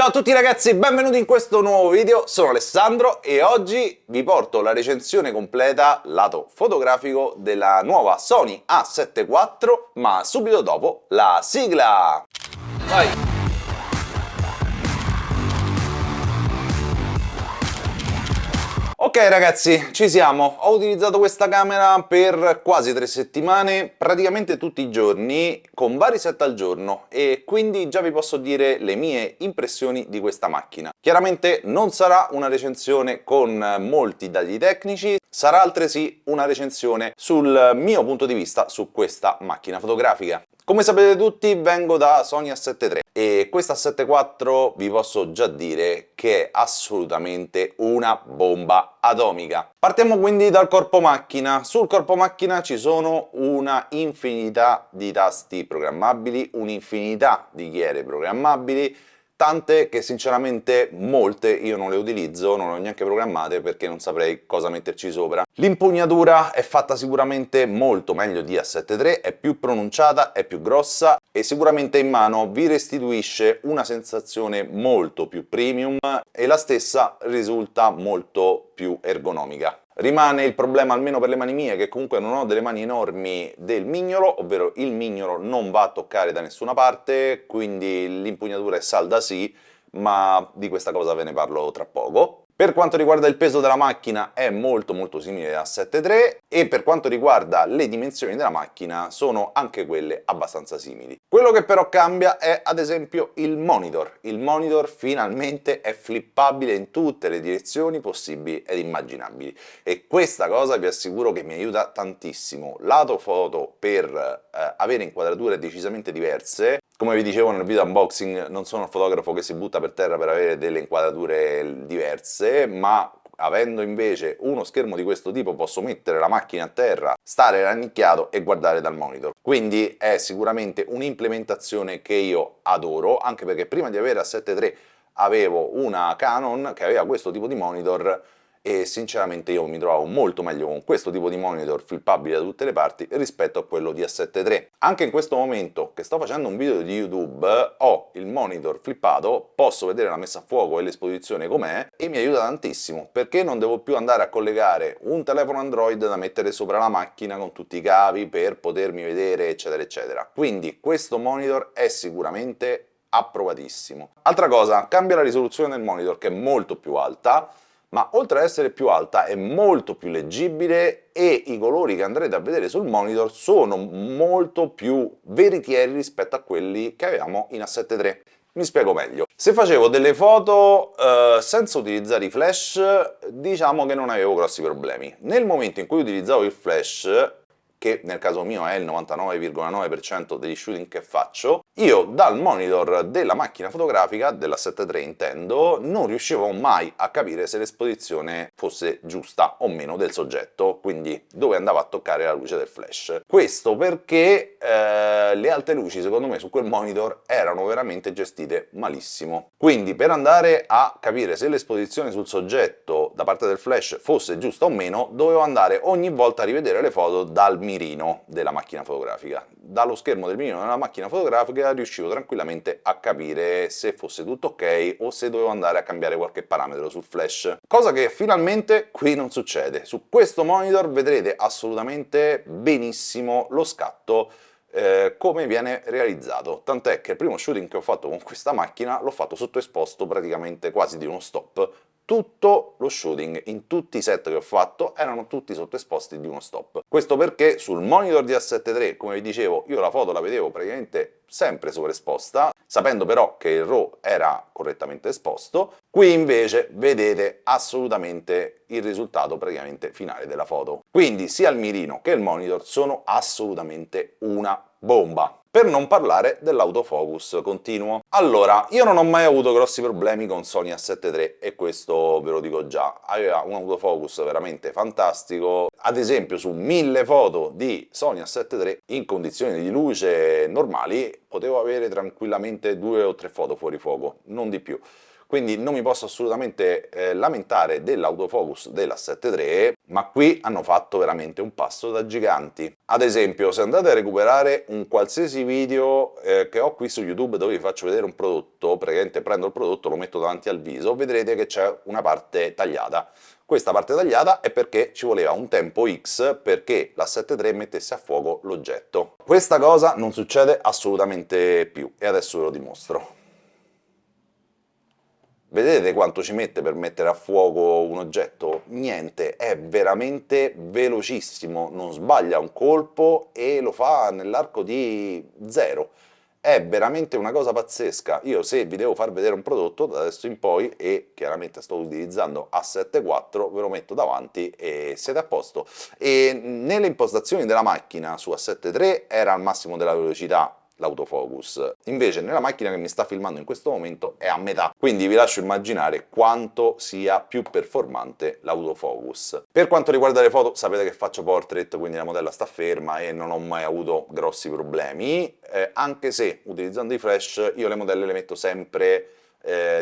Ciao a tutti ragazzi, benvenuti in questo nuovo video, sono Alessandro e oggi vi porto la recensione completa lato fotografico della nuova Sony A7 IV, ma subito dopo la sigla! Vai! Ok ragazzi, ci siamo. Ho utilizzato questa camera per quasi 3 settimane, praticamente tutti i giorni, con vari set al giorno, e quindi già vi posso dire le mie impressioni di questa macchina. Chiaramente non sarà una recensione con molti dati tecnici, sarà altresì una recensione sul mio punto di vista su questa macchina fotografica. Come sapete tutti, vengo da Sony A7 III e questa A7 IV vi posso già dire che è assolutamente una bomba atomica. Partiamo quindi dal corpo macchina. Sul corpo macchina ci sono una infinità di tasti programmabili, un'infinità di ghiere programmabili, tante che sinceramente molte io non le utilizzo, non le ho neanche programmate perché non saprei cosa metterci sopra. L'impugnatura è fatta sicuramente molto meglio di A7 III, è più pronunciata, è più grossa e sicuramente in mano vi restituisce una sensazione molto più premium e la stessa risulta molto più ergonomica. Rimane il problema, almeno per le mani mie, che comunque non ho delle mani enormi, del mignolo, ovvero il mignolo non va a toccare da nessuna parte, quindi l'impugnatura è salda sì, ma di questa cosa ve ne parlo tra poco. Per quanto riguarda il peso della macchina è molto simile a 7.3 e per quanto riguarda le dimensioni della macchina sono anche quelle abbastanza simili. Quello che però cambia è ad esempio il monitor. Il monitor finalmente è flippabile in tutte le direzioni possibili ed immaginabili e questa cosa vi assicuro che mi aiuta tantissimo. Lato foto per avere inquadrature decisamente diverse. Come vi dicevo nel video unboxing, non sono il fotografo che si butta per terra per avere delle inquadrature diverse, ma avendo invece uno schermo di questo tipo posso mettere la macchina a terra, stare rannicchiato e guardare dal monitor. Quindi è sicuramente un'implementazione che io adoro, anche perché prima di avere A7 III avevo una Canon che aveva questo tipo di monitor e sinceramente io mi trovavo molto meglio con questo tipo di monitor flippabile da tutte le parti rispetto a quello di A7 III. Anche in questo momento che sto facendo un video di YouTube ho il monitor flippato, posso vedere la messa a fuoco e l'esposizione com'è e mi aiuta tantissimo perché non devo più andare a collegare un telefono Android da mettere sopra la macchina con tutti i cavi per potermi vedere eccetera eccetera. Quindi questo monitor è sicuramente approvatissimo. Altra cosa, cambia la risoluzione del monitor che è molto più alta, ma oltre ad essere più alta è molto più leggibile e i colori che andrete a vedere sul monitor sono molto più veritieri rispetto a quelli che avevamo in A7 III. Mi spiego meglio. Se facevo delle foto senza utilizzare i flash, diciamo che non avevo grossi problemi. Nel momento in cui utilizzavo il flash, che nel caso mio è il 99,9% degli shooting che faccio, io dal monitor della macchina fotografica, della 7 III intendo, non riuscivo mai a capire se l'esposizione fosse giusta o meno del soggetto, quindi dove andava a toccare la luce del flash. Questo perché le alte luci secondo me su quel monitor erano veramente gestite malissimo. Quindi per andare a capire se l'esposizione sul soggetto da parte del flash fosse giusta o meno, dovevo andare ogni volta a rivedere le foto dal mirino della macchina fotografica. Dallo schermo del mirino della macchina fotografica riuscivo tranquillamente a capire se fosse tutto ok o se dovevo andare a cambiare qualche parametro sul flash. Cosa che finalmente qui non succede. Su questo monitor vedrete assolutamente benissimo lo scatto come viene realizzato, tant'è che il primo shooting che ho fatto con questa macchina l'ho fatto sottoesposto praticamente quasi di uno stop. Tutto lo shooting, in tutti i set che ho fatto, erano tutti sottoesposti di uno stop. Questo perché sul monitor di A7 III, come vi dicevo, io la foto la vedevo praticamente sempre sovraesposta, sapendo però che il RAW era correttamente esposto. Qui invece vedete assolutamente il risultato praticamente finale della foto. Quindi sia il mirino che il monitor sono assolutamente una bomba. Per non parlare dell'autofocus continuo. Allora, io non ho mai avuto grossi problemi con Sony A7 III e questo ve lo dico già, aveva un autofocus veramente fantastico. Ad esempio su 1000 foto di Sony A7 III in condizioni di luce normali potevo avere tranquillamente 2 o 3 foto fuori fuoco, non di più. quindi non mi posso assolutamente lamentare dell'autofocus della 7 III, ma qui hanno fatto veramente un passo da giganti. Ad esempio, se andate a recuperare un qualsiasi video che ho qui su YouTube dove vi faccio vedere un prodotto, praticamente prendo il prodotto, lo metto davanti al viso, vedrete che c'è una parte tagliata. Questa parte tagliata è perché ci voleva un tempo X perché la 7 III mettesse a fuoco l'oggetto. Questa cosa non succede assolutamente più e adesso ve lo dimostro. Vedete quanto ci mette per mettere a fuoco un oggetto? Niente, è veramente velocissimo, non sbaglia un colpo e lo fa nell'arco di zero. È veramente una cosa pazzesca. Io se vi devo far vedere un prodotto da adesso in poi, e chiaramente sto utilizzando A7 IV, ve lo metto davanti e siete a posto. E nelle impostazioni della macchina su A7 III era al massimo della velocità l'autofocus, invece nella macchina che mi sta filmando in questo momento è a metà, quindi vi lascio immaginare quanto sia più performante l'autofocus. Per quanto riguarda le foto, sapete che faccio portrait, quindi la modella sta ferma e non ho mai avuto grossi problemi, anche se utilizzando i flash io le modelle le metto sempre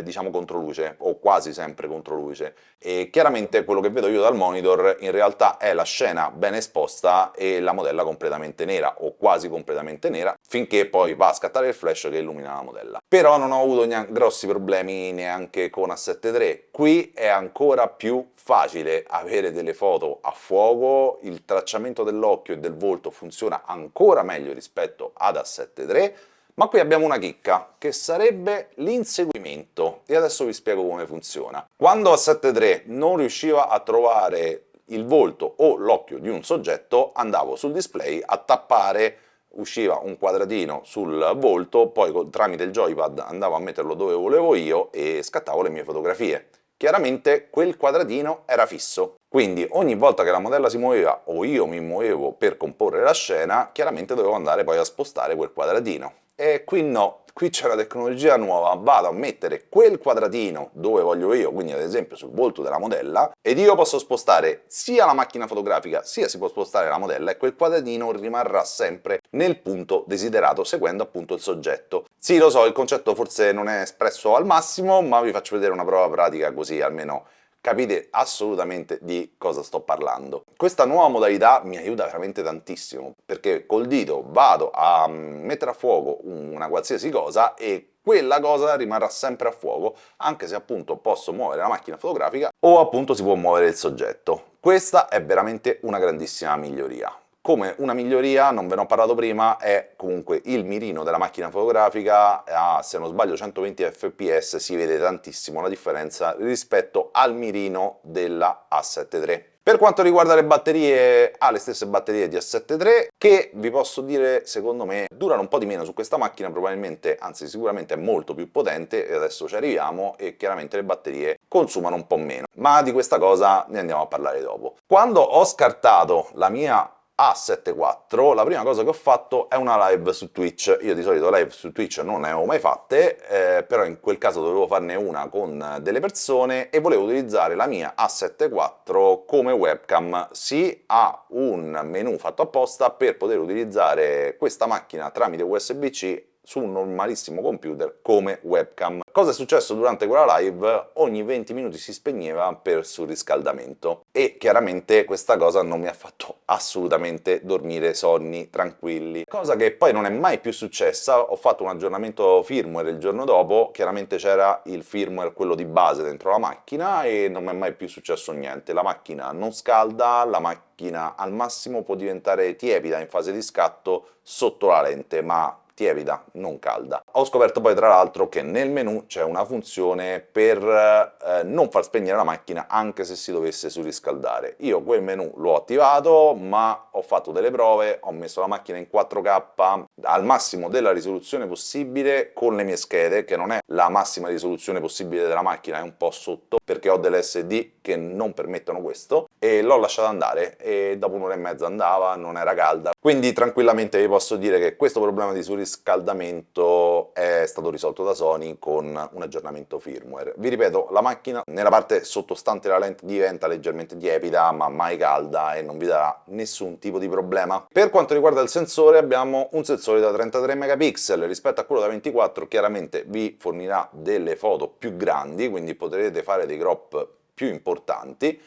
diciamo controluce, o quasi sempre controluce, e chiaramente quello che vedo io dal monitor in realtà è la scena ben esposta e la modella completamente nera, o quasi completamente nera, finché poi va a scattare il flash che illumina la modella. Però non ho avuto grossi problemi neanche con A7 III, qui è ancora più facile avere delle foto a fuoco, il tracciamento dell'occhio e del volto funziona ancora meglio rispetto ad A7 III, ma qui abbiamo una chicca, che sarebbe l'inseguimento, e adesso vi spiego come funziona. Quando A7 III non riusciva a trovare il volto o l'occhio di un soggetto, andavo sul display a tappare, usciva un quadratino sul volto, poi tramite il joypad andavo a metterlo dove volevo io e scattavo le mie fotografie. Chiaramente quel quadratino era fisso, quindi ogni volta che la modella si muoveva o io mi muovevo per comporre la scena, chiaramente dovevo andare poi a spostare quel quadratino. E qui no, qui c'è una tecnologia nuova, vado a mettere quel quadratino dove voglio io, quindi ad esempio sul volto della modella, ed io posso spostare sia la macchina fotografica sia si può spostare la modella e quel quadratino rimarrà sempre nel punto desiderato seguendo appunto il soggetto. Sì, lo so, il concetto forse non è espresso al massimo, ma vi faccio vedere una prova pratica così almeno capite assolutamente di cosa sto parlando. Questa nuova modalità mi aiuta veramente tantissimo, perché col dito vado a mettere a fuoco una qualsiasi cosa e quella cosa rimarrà sempre a fuoco, anche se appunto posso muovere la macchina fotografica o appunto si può muovere il soggetto. Questa è veramente una grandissima miglioria. Come una miglioria, non ve ne ho parlato prima, è comunque il mirino della macchina fotografica a, se non sbaglio, 120 fps, si vede tantissimo la differenza rispetto al mirino della A7 III. Per quanto riguarda le batterie, ha le stesse batterie di A7 III, che vi posso dire, secondo me, durano un po' di meno su questa macchina, probabilmente, anzi sicuramente è molto più potente, e adesso ci arriviamo, e chiaramente le batterie consumano un po' meno. Ma di questa cosa ne andiamo a parlare dopo. Quando ho scartato la mia A7 IV, la prima cosa che ho fatto è una live su Twitch. Io di solito live su Twitch non ne ho mai fatte, però in quel caso dovevo farne una con delle persone e volevo utilizzare la mia A7 IV come webcam. Si ha un menu fatto apposta per poter utilizzare questa macchina tramite USB-C su un normalissimo computer come webcam. Cosa è successo durante quella live? Ogni 20 minuti si spegneva per surriscaldamento e chiaramente questa cosa non mi ha fatto assolutamente dormire sonni tranquilli, cosa che poi non è mai più successa. Ho fatto un aggiornamento firmware il giorno dopo, chiaramente c'era il firmware quello di base dentro la macchina e non mi è mai più successo niente, la macchina non scalda, la macchina al massimo può diventare tiepida in fase di scatto sotto la lente, ma tiepida, non calda. Ho scoperto poi tra l'altro che nel menu c'è una funzione per non far spegnere la macchina anche se si dovesse surriscaldare. Io quel menu l'ho attivato, ma ho fatto delle prove, ho messo la macchina in 4K al massimo della risoluzione possibile con le mie schede, che non è la massima risoluzione possibile della macchina, è un po' sotto, perché ho delle SD che non permettono questo, e l'ho lasciata andare e dopo un'ora e mezza andava, non era calda. Quindi tranquillamente vi posso dire che questo problema di surriscaldamento è stato risolto da Sony con un aggiornamento firmware. Vi ripeto, la macchina nella parte sottostante la lente diventa leggermente tiepida, ma mai calda, e non vi darà nessun tipo di problema. Per quanto riguarda il sensore, abbiamo un sensore sensore da 33 megapixel rispetto a quello da 24 chiaramente vi fornirà delle foto più grandi, quindi potrete fare dei crop più importanti,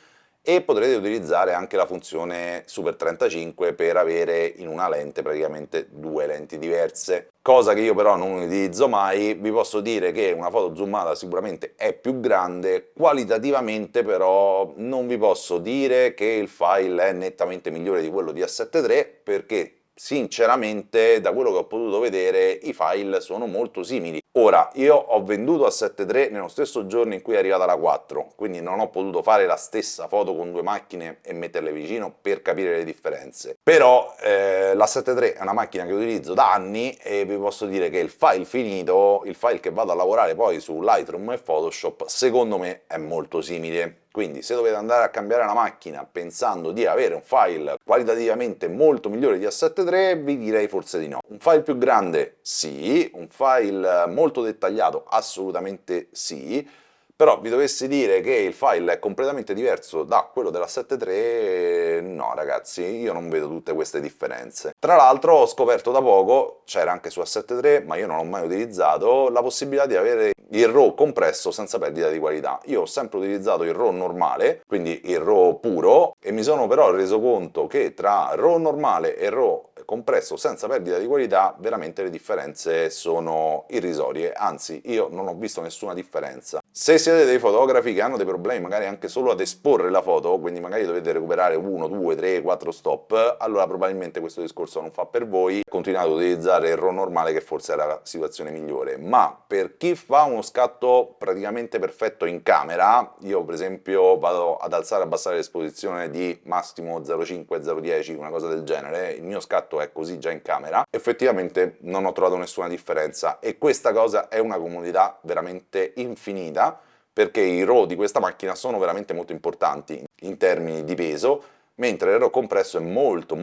e potrete utilizzare anche la funzione Super 35 per avere in una lente praticamente due lenti diverse, cosa che io però non utilizzo mai. Vi posso dire che una foto zoomata sicuramente è più grande, qualitativamente però non vi posso dire che il file è nettamente migliore di quello di A7 III, perché sinceramente da quello che ho potuto vedere i file sono molto simili. Ora, io ho venduto A7 III nello stesso giorno in cui è arrivata la 4, quindi non ho potuto fare la stessa foto con due macchine e metterle vicino per capire le differenze. Però l'A7 III è una macchina che utilizzo da anni e vi posso dire che il file finito, il file che vado a lavorare poi su Lightroom e Photoshop, secondo me è molto simile. Quindi se dovete andare a cambiare una macchina pensando di avere un file qualitativamente molto migliore di A7 III, vi direi forse di no. Un file più grande sì, un file molto dettagliato assolutamente sì, però vi dovessi dire che il file è completamente diverso da quello della 7.3, no ragazzi, io non vedo tutte queste differenze. Tra l'altro ho scoperto da poco, c'era anche su A7 III, ma io non l'ho mai utilizzato, la possibilità di avere il RAW compresso senza perdita di qualità. Io ho sempre utilizzato il RAW normale, quindi il RAW puro, e mi sono però reso conto che tra RAW normale e RAW compresso senza perdita di qualità veramente le differenze sono irrisorie, anzi io non ho visto nessuna differenza. Se siete dei fotografi che hanno dei problemi magari anche solo ad esporre la foto, quindi magari dovete recuperare 1, 2, 3, 4 stop, allora probabilmente questo discorso non fa per voi, continuate ad utilizzare il RAW normale che forse è la situazione migliore. Ma per chi fa uno scatto praticamente perfetto in camera, io per esempio vado ad alzare e abbassare l'esposizione di massimo 0,5, 0,10, una cosa del genere, il mio scatto è così già in camera, effettivamente non ho trovato nessuna differenza e questa cosa è una comodità veramente infinita, perché i RAW di questa macchina sono veramente molto importanti in termini di peso, mentre il RAW compresso è molto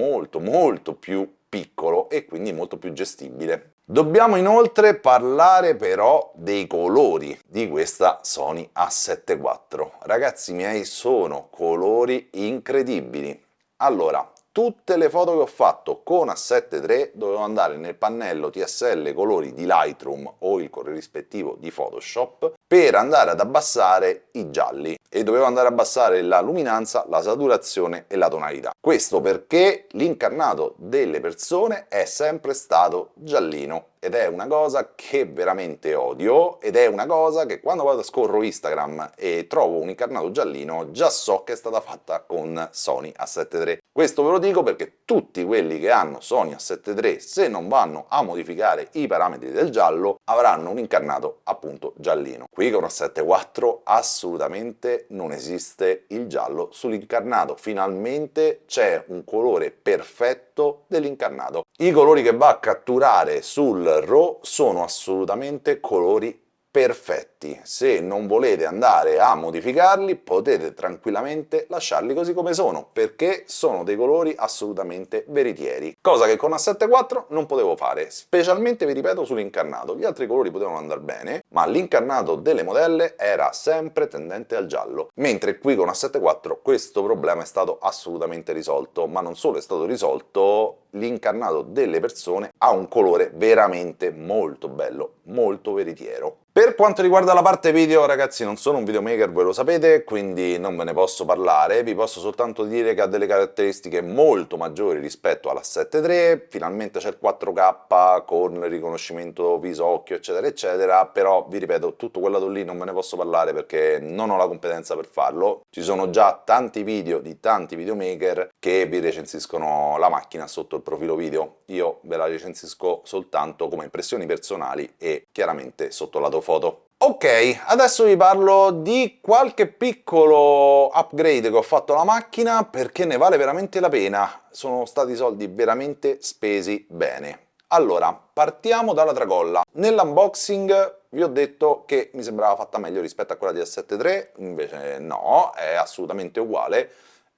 più piccolo e quindi molto più gestibile. Dobbiamo inoltre parlare però dei colori di questa Sony A7 IV. Ragazzi miei, sono colori incredibili. Allora, tutte le foto che ho fatto con A7 III dovevo andare nel pannello TSL colori di Lightroom o il corrispettivo di Photoshop per andare ad abbassare i gialli e dovevo andare a abbassare la luminanza, la saturazione e la tonalità. Questo perché l'incarnato delle persone è sempre stato giallino ed è una cosa che veramente odio, ed è una cosa che quando vado a scorro Instagram e trovo un incarnato giallino già so che è stata fatta con Sony A7 III. Questo ve lo dico perché tutti quelli che hanno Sony A7 III, se non vanno a modificare i parametri del giallo, avranno un incarnato appunto giallino. Qui con A7 IV assolutamente non esiste il giallo sull'incarnato, finalmente c'è un colore perfetto dell'incarnato. I colori che va a catturare sul RAW sono assolutamente colori perfetti. Se non volete andare a modificarli potete tranquillamente lasciarli così come sono, perché sono dei colori assolutamente veritieri, cosa che con A7 IV non potevo fare, specialmente vi ripeto sull'incarnato. Gli altri colori potevano andare bene, ma l'incarnato delle modelle era sempre tendente al giallo, mentre qui con A7 IV questo problema è stato assolutamente risolto, ma non solo è stato risolto, l'incarnato delle persone ha un colore veramente molto bello, molto veritiero. Per quanto riguarda la parte video, ragazzi, non sono un videomaker, voi lo sapete, quindi non ve ne posso parlare, vi posso soltanto dire che ha delle caratteristiche molto maggiori rispetto alla 7.3, finalmente c'è il 4K con il riconoscimento viso-occhio, eccetera, eccetera, però, vi ripeto, tutto quel lato lì non ve ne posso parlare perché non ho la competenza per farlo. Ci sono già tanti video di tanti videomaker che vi recensiscono la macchina sotto il profilo video, io ve la recensisco soltanto come impressioni personali e chiaramente sotto il lato foto. Ok, adesso vi parlo di qualche piccolo upgrade che ho fatto alla macchina perché ne vale veramente la pena, sono stati soldi veramente spesi bene. Allora, partiamo dalla tracolla. Nell'unboxing vi ho detto che mi sembrava fatta meglio rispetto a quella di A7 III, invece no, è assolutamente uguale.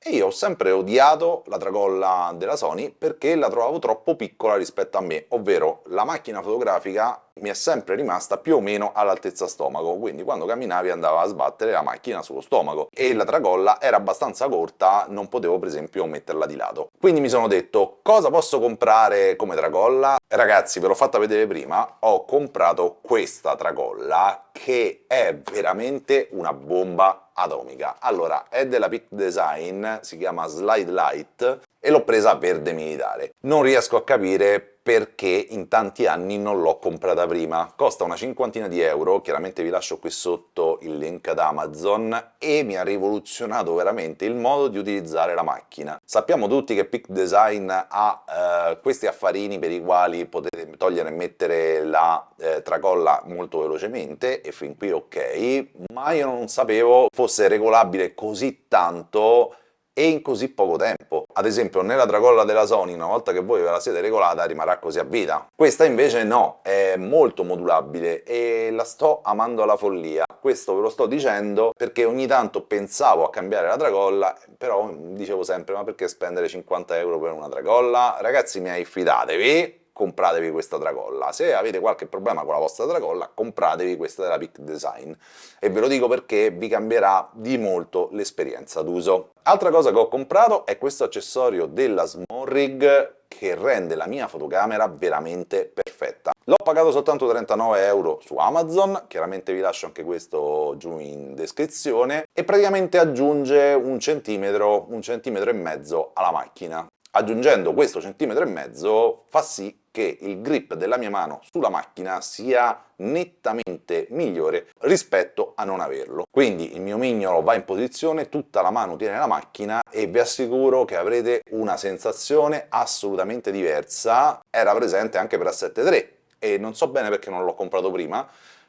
E io ho sempre odiato la tracolla della Sony perché la trovavo troppo piccola rispetto a me, ovvero la macchina fotografica mi è sempre rimasta più o meno all'altezza stomaco, quindi quando camminavi andava a sbattere la macchina sullo stomaco e la tracolla era abbastanza corta, non potevo per esempio metterla di lato. Quindi mi sono detto, cosa posso comprare come tracolla? Ragazzi, ve l'ho fatta vedere prima, ho comprato questa tracolla che è veramente una bomba atomica. Allora, è della Peak Design, si chiama Slide Light e l'ho presa verde militare. Non riesco a capire perché in tanti anni non l'ho comprata prima. Costa una cinquantina di euro, chiaramente vi lascio qui sotto il link ad Amazon, e mi ha rivoluzionato veramente il modo di utilizzare la macchina. Sappiamo tutti che Peak Design ha questi affarini per i quali potete togliere e mettere la tracolla molto velocemente, e fin qui ok, ma io non sapevo fosse regolabile così tanto e in così poco tempo. Ad esempio nella tracolla della Sony, una volta che voi ve la siete regolata, rimarrà così a vita. Questa invece no, è molto modulabile e la sto amando alla follia. Questo ve lo sto dicendo perché ogni tanto pensavo a cambiare la tracolla, però dicevo sempre, ma perché spendere 50 euro per una tracolla? Ragazzi miei, fidatevi, compratevi questa tracolla. Se avete qualche problema con la vostra tracolla, compratevi questa della Peak Design. E ve lo dico perché vi cambierà di molto l'esperienza d'uso. Altra cosa che ho comprato è questo accessorio della Small Rig che rende la mia fotocamera veramente perfetta. L'ho pagato soltanto 39 euro su Amazon, chiaramente vi lascio anche questo giù in descrizione, e praticamente aggiunge un centimetro e mezzo alla macchina. Aggiungendo questo centimetro e mezzo fa sì che il grip della mia mano sulla macchina sia nettamente migliore rispetto a non averlo. Quindi il mio mignolo va in posizione, tutta la mano tiene la macchina e vi assicuro che avrete una sensazione assolutamente diversa. Era presente anche per A7 III e non so bene perché non l'ho comprato prima,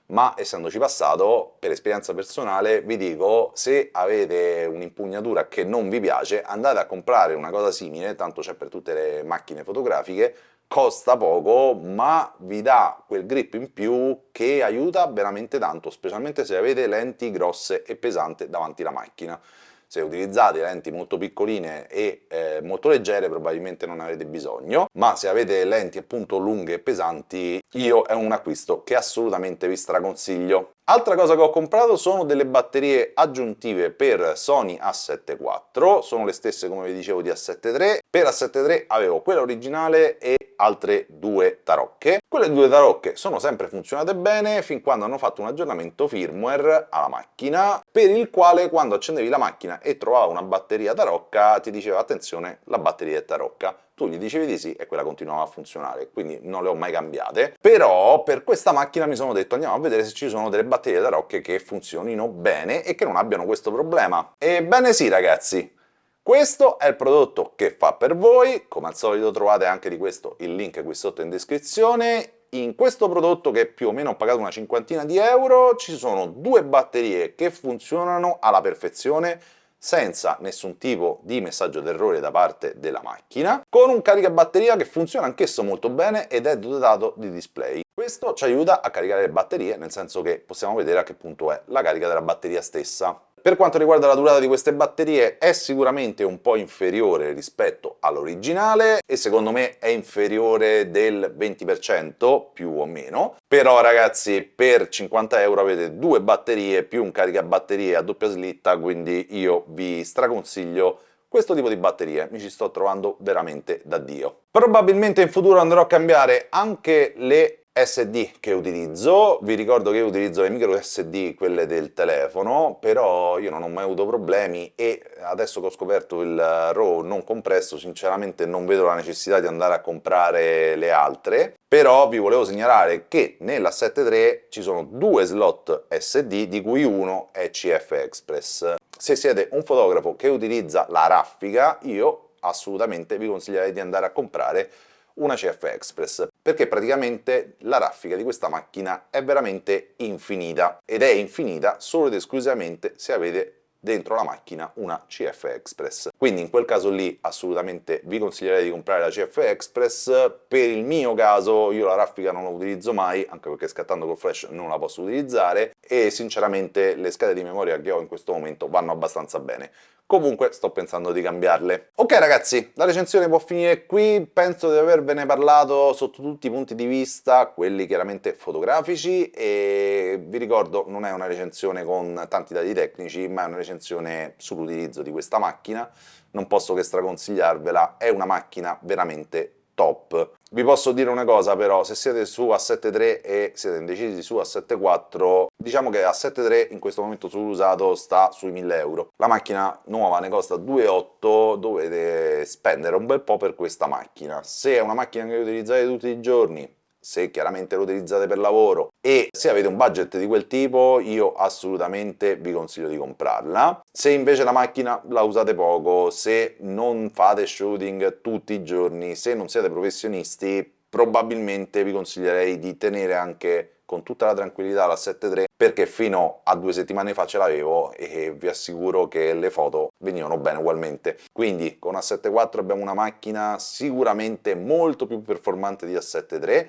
ma essendoci passato, per esperienza personale, vi dico, se avete un'impugnatura che non vi piace, andate a comprare una cosa simile, tanto c'è per tutte le macchine fotografiche, costa poco, ma vi dà quel grip in più che aiuta veramente tanto, specialmente se avete lenti grosse e pesanti davanti alla macchina. Se utilizzate lenti molto piccoline e molto leggere probabilmente non avete bisogno, ma se avete lenti appunto lunghe e pesanti, io è un acquisto che assolutamente vi straconsiglio. Altra cosa che ho comprato sono delle batterie aggiuntive per Sony A7 IV, sono le stesse come vi dicevo di A7 III. Per A7 III avevo quella originale e altre due tarocche. Quelle due tarocche sono sempre funzionate bene fin quando hanno fatto un aggiornamento firmware alla macchina, per il quale quando accendevi la macchina e trovava una batteria tarocca ti diceva attenzione, la batteria è tarocca. Tu gli dicevi di sì e quella continuava a funzionare, quindi non le ho mai cambiate. Però per questa macchina mi sono detto andiamo a vedere se ci sono delle batterie tarocche che funzionino bene e che non abbiano questo problema. Ebbene sì ragazzi, questo è il prodotto che fa per voi, come al solito trovate anche di questo il link qui sotto in descrizione. In questo prodotto, che più o meno ho pagato una cinquantina di euro, ci sono due batterie che funzionano alla perfezione, senza nessun tipo di messaggio d'errore da parte della macchina, con un caricabatteria che funziona anch'esso molto bene ed è dotato di display. Questo ci aiuta a caricare le batterie, nel senso che possiamo vedere a che punto è la carica della batteria stessa. Per quanto riguarda la durata di queste batterie è sicuramente un po' inferiore rispetto all'originale e secondo me è inferiore del 20% più o meno, però ragazzi per 50 euro avete due batterie più un caricabatterie a doppia slitta, quindi io vi straconsiglio questo tipo di batterie, mi ci sto trovando veramente da Dio. Probabilmente in futuro andrò a cambiare anche le SD che utilizzo, vi ricordo che io utilizzo le micro SD, quelle del telefono, però io non ho mai avuto problemi e adesso che ho scoperto il RAW non compresso, sinceramente non vedo la necessità di andare a comprare le altre, però vi volevo segnalare che nella 7.3 ci sono due slot SD, di cui uno è CF Express. Se siete un fotografo che utilizza la raffica, io assolutamente vi consiglierei di andare a comprare una CF Express, perché praticamente la raffica di questa macchina è veramente infinita, ed è infinita solo ed esclusivamente se avete dentro la macchina una CF Express. Quindi in quel caso lì assolutamente vi consiglierei di comprare la CF Express. Per il mio caso io la raffica non la utilizzo mai, anche perché scattando col flash non la posso utilizzare e sinceramente le schede di memoria che ho in questo momento vanno abbastanza bene. Comunque sto pensando di cambiarle. Ok ragazzi, la recensione può finire qui, penso di avervene parlato sotto tutti i punti di vista, quelli chiaramente fotografici, e vi ricordo non è una recensione con tanti dati tecnici, ma è una recensione sull'utilizzo di questa macchina. Non posso che straconsigliarvela, è una macchina veramente top. Vi posso dire una cosa però, se siete su A7 e siete indecisi su A7 diciamo che A7 in questo momento sull'usato sta sui 1000 euro. La macchina nuova ne costa 2,8, dovete spendere un bel po' per questa macchina. Se è una macchina che utilizzate tutti i giorni, se chiaramente lo utilizzate per lavoro e se avete un budget di quel tipo, io assolutamente vi consiglio di comprarla. Se invece la macchina la usate poco, se non fate shooting tutti i giorni, se non siete professionisti, probabilmente vi consiglierei di tenere anche con tutta la tranquillità la 7.3, perché fino a 2 settimane fa ce l'avevo e vi assicuro che le foto venivano bene ugualmente. Quindi con A7 abbiamo una macchina sicuramente molto più performante di A7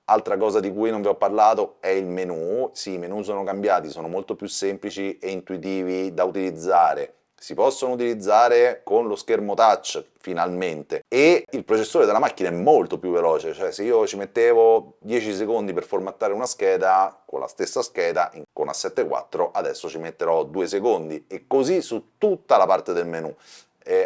Altra cosa di cui non vi ho parlato è il menu. Sì, i menu sono cambiati, sono molto più semplici e intuitivi da utilizzare. Si possono utilizzare con lo schermo touch, finalmente, e il processore della macchina è molto più veloce, cioè se io ci mettevo 10 secondi per formattare una scheda, con la stessa scheda, con A7 adesso ci metterò 2 secondi, e così su tutta la parte del menu.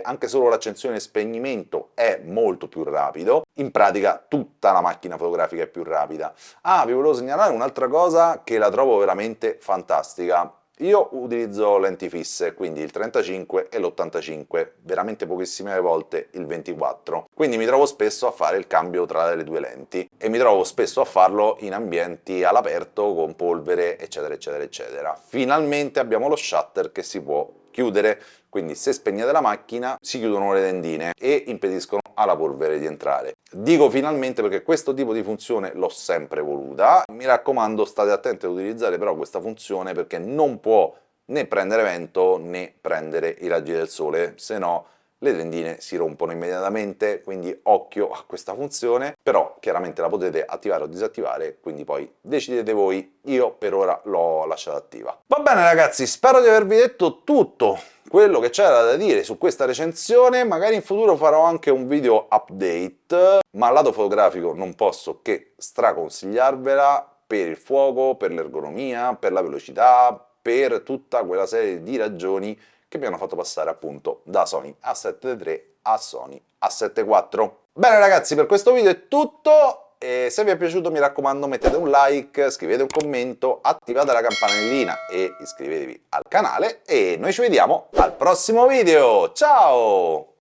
Anche solo l'accensione e spegnimento è molto più rapido, in pratica tutta la macchina fotografica è più rapida. Ah, vi volevo segnalare un'altra cosa che la trovo veramente fantastica. Io utilizzo lenti fisse, quindi il 35 e l'85, veramente pochissime volte il 24, quindi mi trovo spesso a fare il cambio tra le due lenti e mi trovo spesso a farlo in ambienti all'aperto con polvere eccetera eccetera eccetera. Finalmente abbiamo lo shutter che si può chiudere, quindi se spegnete la macchina si chiudono le tendine e impediscono alla polvere di entrare. Dico finalmente perché questo tipo di funzione l'ho sempre voluta, mi raccomando state attenti ad utilizzare però questa funzione perché non può né prendere vento né prendere i raggi del sole, se no le tendine si rompono immediatamente, quindi occhio a questa funzione, però chiaramente la potete attivare o disattivare, quindi poi decidete voi, io per ora l'ho lasciata attiva. Va bene ragazzi, spero di avervi detto tutto quello che c'era da dire su questa recensione, magari in futuro farò anche un video update, ma al lato fotografico non posso che straconsigliarvela per il fuoco, per l'ergonomia, per la velocità, per tutta quella serie di ragioni che mi hanno fatto passare appunto da Sony A7 III a Sony A7 IV. Bene ragazzi, per questo video è tutto, e se vi è piaciuto mi raccomando mettete un like, scrivete un commento, attivate la campanellina e iscrivetevi al canale e noi ci vediamo al prossimo video, ciao!